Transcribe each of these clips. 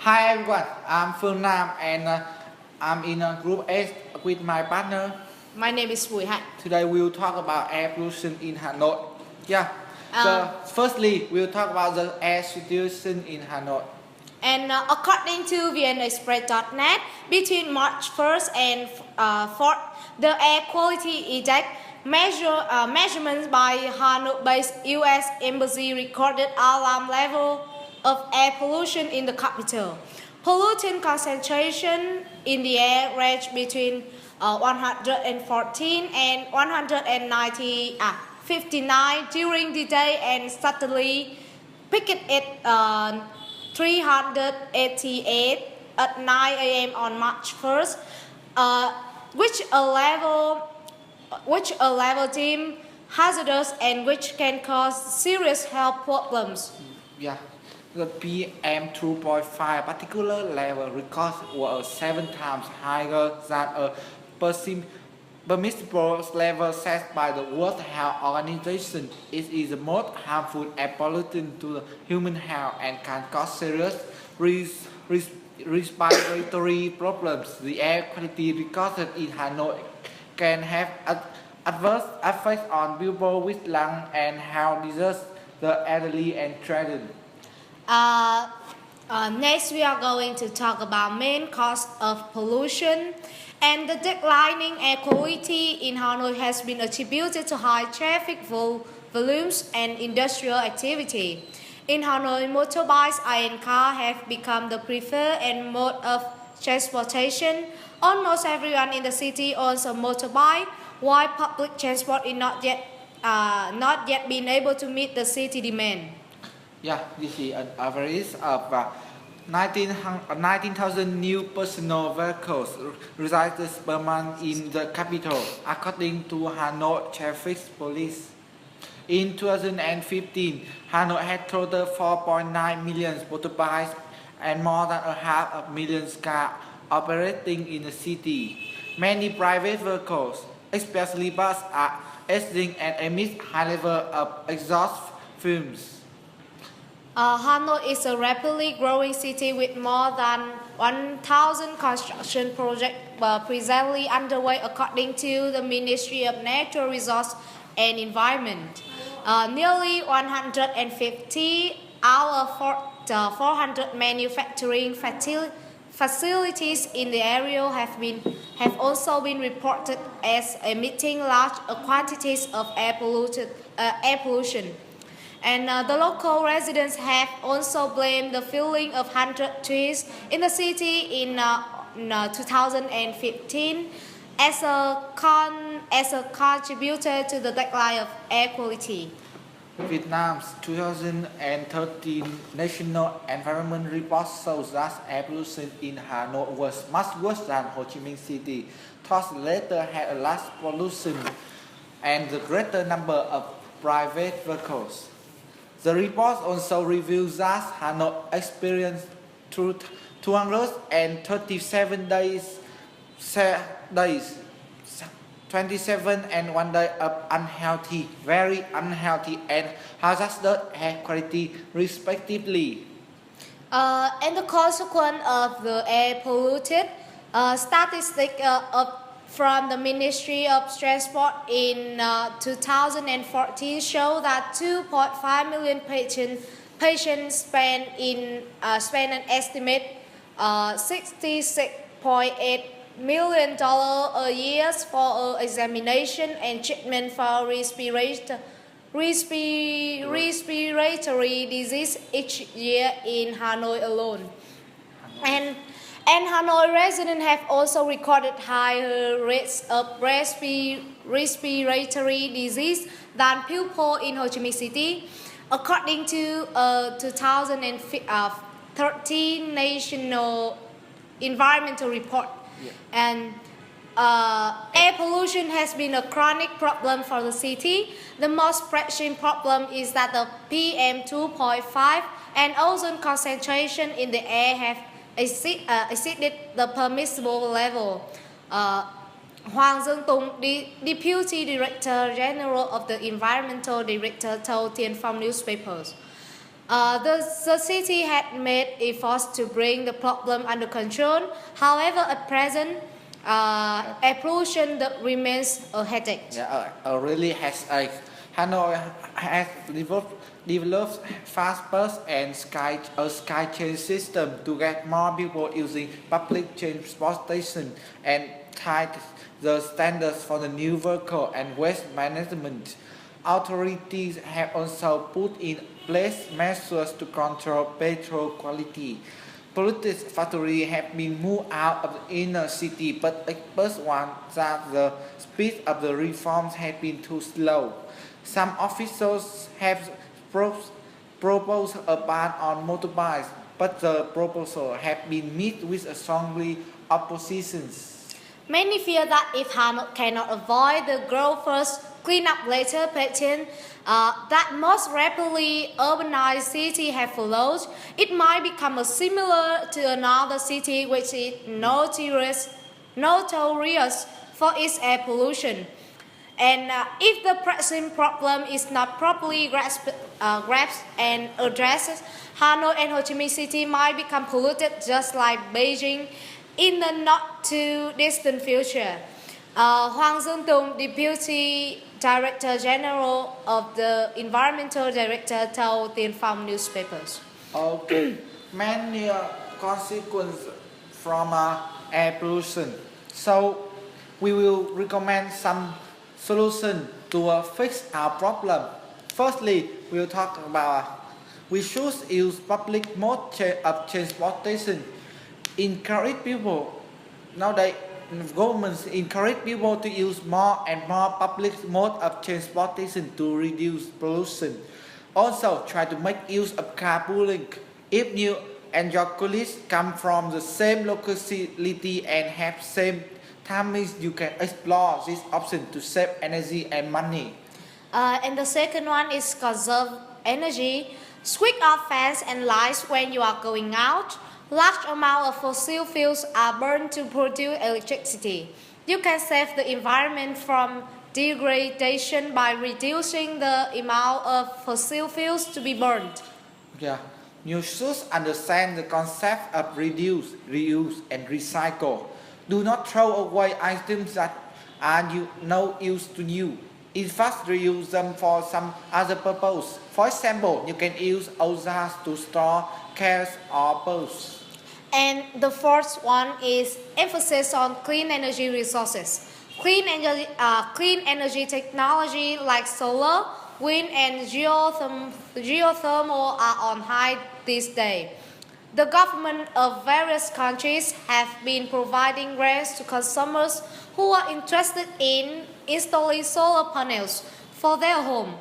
Hi everyone, I'm Phương Nam and I'm in group A with my partner. My name is Bùi Hạnh. Today we'll talk about air pollution in Hanoi. Yeah. Firstly, we'll talk about the air situation in Hanoi. And according to VNExpress.net, between March 1st and 4th, the air quality index measurements by Hanoi-based U.S. Embassy recorded alarm level of air pollution in the capital. Pollutant concentration in the air ranged between 114 and 159 during the day and suddenly peaked at 388 at 9 a.m. on March 1st, which a level deemed hazardous and which can cause serious health problems. Yeah. The PM 2.5 particular level records were 7 times higher than a permissible level set by the World Health Organization. It is the most harmful air pollutant to the human health and can cause serious respiratory problems. The air quality recorded in Hanoi can have adverse effects on people with lung and heart diseases, the elderly and children. Next, we are going to talk about main cause of pollution. And the declining air quality in Hanoi has been attributed to high traffic volumes and industrial activity. In Hanoi, motorbikes and cars have become the preferred mode of transportation. Almost everyone in the city owns a motorbike, while public transport is not yet been able to meet the city demand. Yeah, this is an average of 19,000 new personal vehicles registered per month in the capital, according to Hanoi Traffic Police. In 2015, Hanoi had total 4.9 million motorbikes and more than a half a million cars operating in the city. Many private vehicles, especially buses, are emitting and emit high levels of exhaust fumes. Hanoi is a rapidly growing city with more than 1,000 construction projects presently underway according to the Ministry of Natural Resources and Environment. Nearly 150 out of 400 manufacturing facilities in the area have also been reported as emitting large quantities of air pollution. And the local residents have also blamed the felling of 100 trees in the city in 2015 as a contributor to the decline of air quality. Vietnam's 2013 National Environment Report shows that air pollution in Hanoi was much worse than Ho Chi Minh City. Thus, later had a less pollution and the greater number of private vehicles. The report also reveals that Hanoi experienced 237 days, 27 and 1 day of unhealthy, very unhealthy and hazardous air quality respectively. And the consequence of the air polluted, statistics from the Ministry of Transport in 2014 show that 2.5 million patients spend an estimate $66.8 million a year for examination and treatment for respiratory disease each year in Hanoi alone. And Hanoi residents have also recorded higher rates of respiratory disease than people in Ho Chi Minh City, according to a 2013 National Environmental Report. Yeah. And air pollution has been a chronic problem for the city. The most pressing problem is that the PM 2.5 and ozone concentration in the air have exceeded the permissible level. Hoàng Dương Tùng, Deputy Director General of the Environmental Director, told Tiên Phong newspapers. The city had made efforts to bring the problem under control. However, at present, air pollution remains a headache. Yeah, really has a Hanoi has developed fast bus and sky train system to get more people using public transportation and tight the standards for the new vehicle and waste management. Authorities have also put in place measures to control petrol quality. Polluted factories have been moved out of the inner city, but experts warn that the speed of the reforms has been too slow. Some officials have proposed a ban on motorbikes, but the proposal has been met with a strongly opposition. Many fear that if Hanoi cannot avoid the grow first, clean up later pattern that most rapidly urbanized cities have followed, it might become similar to another city which is notorious for its air pollution. And if the present problem is not properly grasped and addressed, Hanoi and Ho Chi Minh City might become polluted just like Beijing in the not too distant future. Hoàng Dương Tùng, Deputy Director General of the Environmental Director, told Tiên Phong newspapers. Okay, many consequences from air pollution. So we will recommend some solution to fix our problem. Firstly, we will talk about we should use public mode of transportation. Encourage people nowadays. Governments encourage people to use more and more public mode of transportation to reduce pollution. Also, try to make use of carpooling. If you and your colleagues come from the same locality and have same timings, you can explore this option to save energy and money. And the second one is conserve energy. Switch off fans and lights when you are going out. Large amounts of fossil fuels are burned to produce electricity. You can save the environment from degradation by reducing the amount of fossil fuels to be burned. Yeah, you should understand the concept of reduce, reuse, and recycle. Do not throw away items that are no use to you. In fact, reuse them for some other purpose. For example, you can use old jars to store cans or bowls. And the fourth one is emphasis on clean energy resources. Clean energy technology like solar, wind, and geothermal are on high these days. The government of various countries have been providing grants to consumers who are interested in installing solar panels for their home.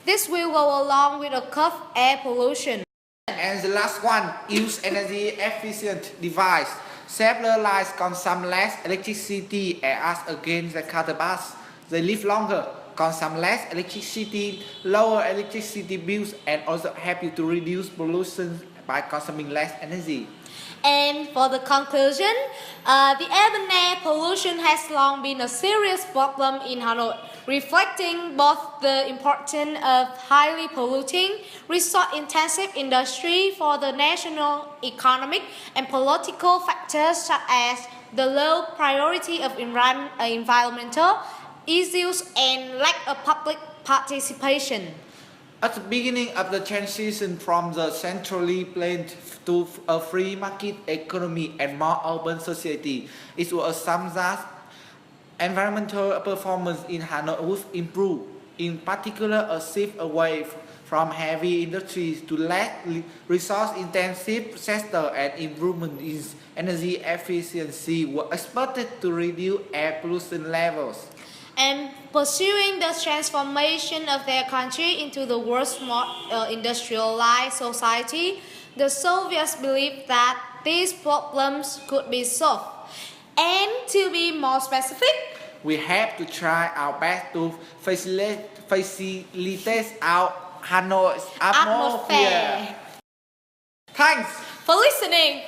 This will go along with a curb air pollution. And the last one, use energy efficient device. Simpler lights consume less electricity as against the counterparts. They live longer, consume less electricity, lower electricity bills, and also help you to reduce pollution by consuming less energy. And for the conclusion, the urban air pollution has long been a serious problem in Hanoi, reflecting both the importance of highly polluting, resource-intensive industry for the national economic and political factors such as the low priority of environmental issues and lack of public participation. At the beginning of the transition from the centrally planned to a free market economy and more urban society, it was assumed that environmental performance in Hanoi would improve, in particular a shift away from heavy industries to less resource-intensive sector and improvement in energy efficiency were expected to reduce air pollution levels. And pursuing the transformation of their country into the world's more industrialized society, the Soviets believed that these problems could be solved. And to be more specific, we have to try our best to facilitate our Hanoi's atmosphere. Thanks for listening.